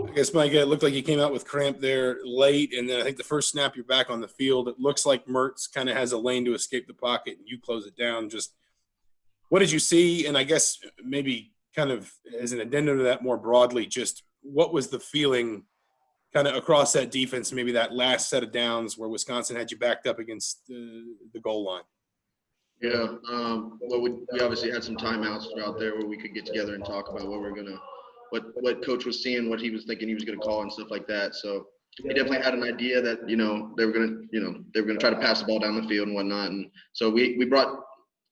I guess, Mike, it looked like you came out with cramp there late, and then I think the first snap you're back on the field, it looks like Mertz kind of has a lane to escape the pocket, and you close it down. Just what did you see? And I guess maybe kind of as an addendum to that more broadly, just what was the feeling kind of across that defense, maybe that last set of downs where Wisconsin had you backed up against the goal line? Yeah, well, we obviously had some timeouts throughout there where we could get together and talk about what we're gonna, what coach was seeing, what he was thinking he was gonna call and stuff like that. So he definitely had an idea that they were gonna try to pass the ball down the field and whatnot. And so we brought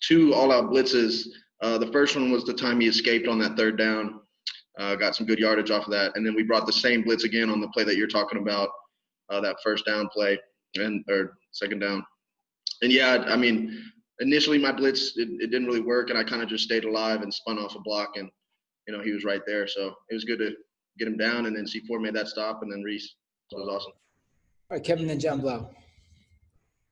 2 all-out blitzes. The first one was the time he escaped on that third down, got some good yardage off of that, and then we brought the same blitz again on the play that you're talking about, that first down play or second down. And yeah, I mean, initially my blitz, it didn't really work, and I kind of just stayed alive and spun off a block, and, he was right there. So it was good to get him down, and then C4 made that stop, and then Reese. So it was awesome. All right, Kevin, then John Blau.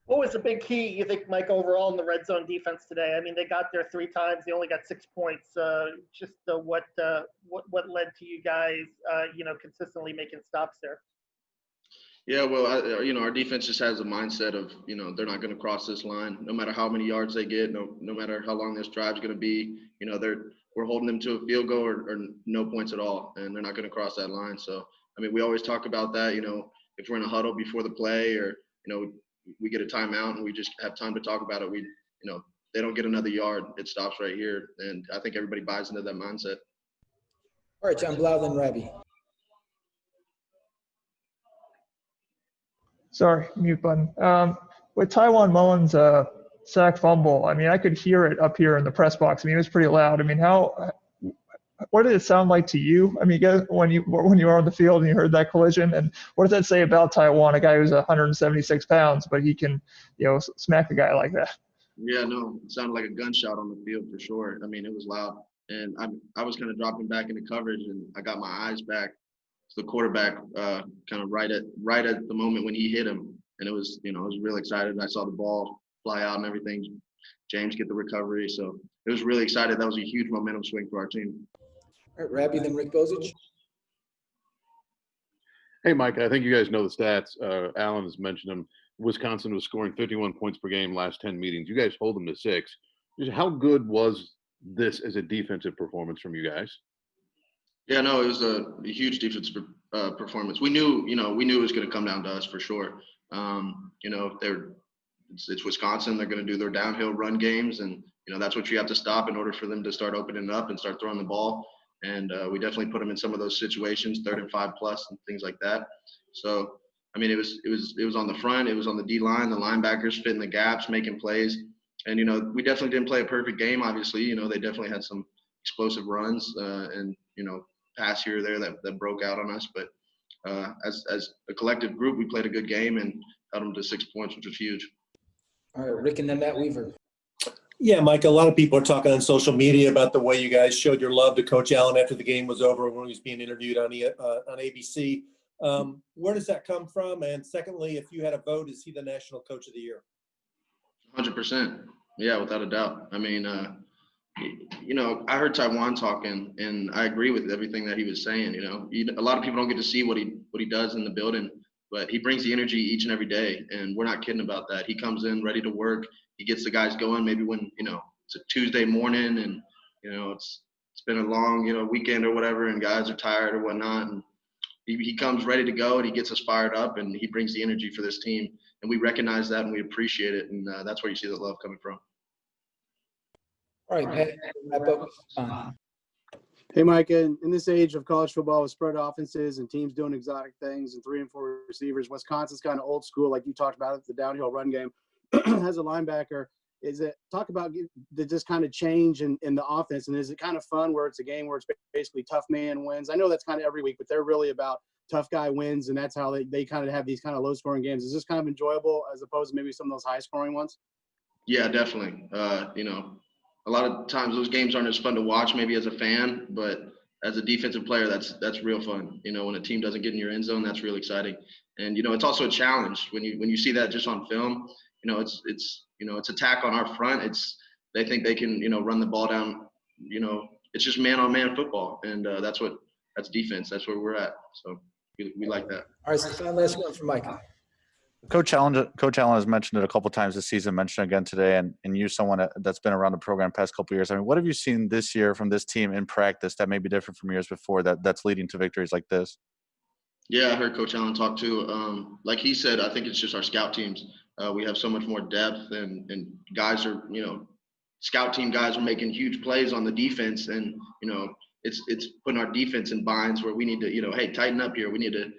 What was the big key, you think, Mike, overall in the red zone defense today? I mean, they got there 3 times. They only got 6 points. What led to you guys, consistently making stops there? Yeah, well, our defense just has a mindset of, they're not going to cross this line, no matter how many yards they get, no matter how long this drive's going to be. We're holding them to a field goal or no points at all, and they're not going to cross that line. So, I mean, we always talk about that. If we're in a huddle before the play, or we get a timeout and we just have time to talk about it, they don't get another yard. It stops right here, and I think everybody buys into that mindset. All right, John Blau, then Robbie. Sorry, mute button. With Tywan Mullins' sack fumble, I mean, I could hear it up here in the press box. I mean, it was pretty loud. I mean, what did it sound like to you? I mean, when you were on the field and you heard that collision, and what does that say about Tywan, a guy who's 176 pounds, but he can, smack a guy like that? Yeah, no, it sounded like a gunshot on the field for sure. I mean, it was loud, and I was kind of dropping back into coverage, and I got my eyes back to the quarterback, kind of right at the moment when he hit him, and it was, I was real excited. I saw the ball fly out and everything. James get the recovery, so it was really excited. That was a huge momentum swing for our team. All right, Robbie, then Rick Bozich. Hey, Mike, I think you guys know the stats. Alan has mentioned them. Wisconsin was scoring 51 points per game last 10 meetings. You guys hold them to 6. How good was this as a defensive performance from you guys? Yeah, no, it was a huge defensive performance. We knew it was going to come down to us for sure. It's Wisconsin. They're going to do their downhill run games, and that's what you have to stop in order for them to start opening up and start throwing the ball. And we definitely put them in some of those situations, 3rd and 5+ and things like that. So, I mean, it was on the front, it was on the D line, the linebackers fitting the gaps, making plays. And we definitely didn't play a perfect game. Obviously, they definitely had some explosive runs and pass here or there that broke out on us. But as a collective group, we played a good game and held them to 6 points, which was huge. All right, Rick, and then Matt Weaver. Yeah, Mike, a lot of people are talking on social media about the way you guys showed your love to Coach Allen after the game was over when he was being interviewed on ABC. Where does that come from? And secondly, if you had a vote, is he the National Coach of the Year? 100%. Yeah, without a doubt. I mean, I heard Tywan talking, and I agree with everything that he was saying. A lot of people don't get to see what he does in the building, but he brings the energy each and every day, and we're not kidding about that. He comes in ready to work. He gets the guys going. Maybe when it's a Tuesday morning, and it's been a long weekend or whatever, and guys are tired or whatnot, and he comes ready to go, and he gets us fired up, and he brings the energy for this team, and we recognize that and we appreciate it, and that's where you see the love coming from. All right, Matt, wrap up. Hey, Mike, in this age of college football with spread offenses and teams doing exotic things and 3 and 4 receivers, Wisconsin's kind of old school, like you talked about, the downhill run game. As a linebacker, talk about this kind of change in the offense, and is it kind of fun where it's a game where it's basically tough man wins? I know that's kind of every week, but they're really about tough guy wins, and that's how they kind of have these kind of low-scoring games. Is this kind of enjoyable as opposed to maybe some of those high-scoring ones? Yeah, definitely. A lot of times those games aren't as fun to watch maybe as a fan, but as a defensive player, that's real fun. When a team doesn't get in your end zone, that's real exciting. And it's also a challenge when you see that just on film. It's attack on our front. They think they can run the ball down. It's just man-on-man football, and that's what that's defense. That's where we're at. So we like that. All right, Stefan, last one from Micah. Coach Allen has mentioned it a couple times this season, mentioned it again today, and you're someone that's been around the program the past couple of years. I mean, what have you seen this year from this team in practice that may be different from years before that's leading to victories like this? Yeah, I heard Coach Allen talk too. Like he said, I think it's just our scout teams. We have so much more depth, and guys are, scout team guys are making huge plays on the defense, and it's putting our defense in binds where we need to, hey, tighten up here. We need to,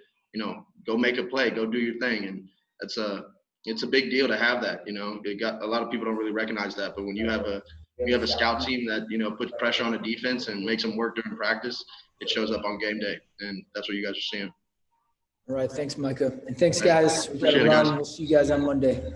go make a play, go do your thing, and it's a big deal to have that. A lot of people don't really recognize that, but when you have a scout team that puts pressure on a defense and makes them work during practice, it shows up on game day, and that's what you guys are seeing. All right, thanks, Micah, and thanks, guys. We got to run. We'll see you guys on Monday.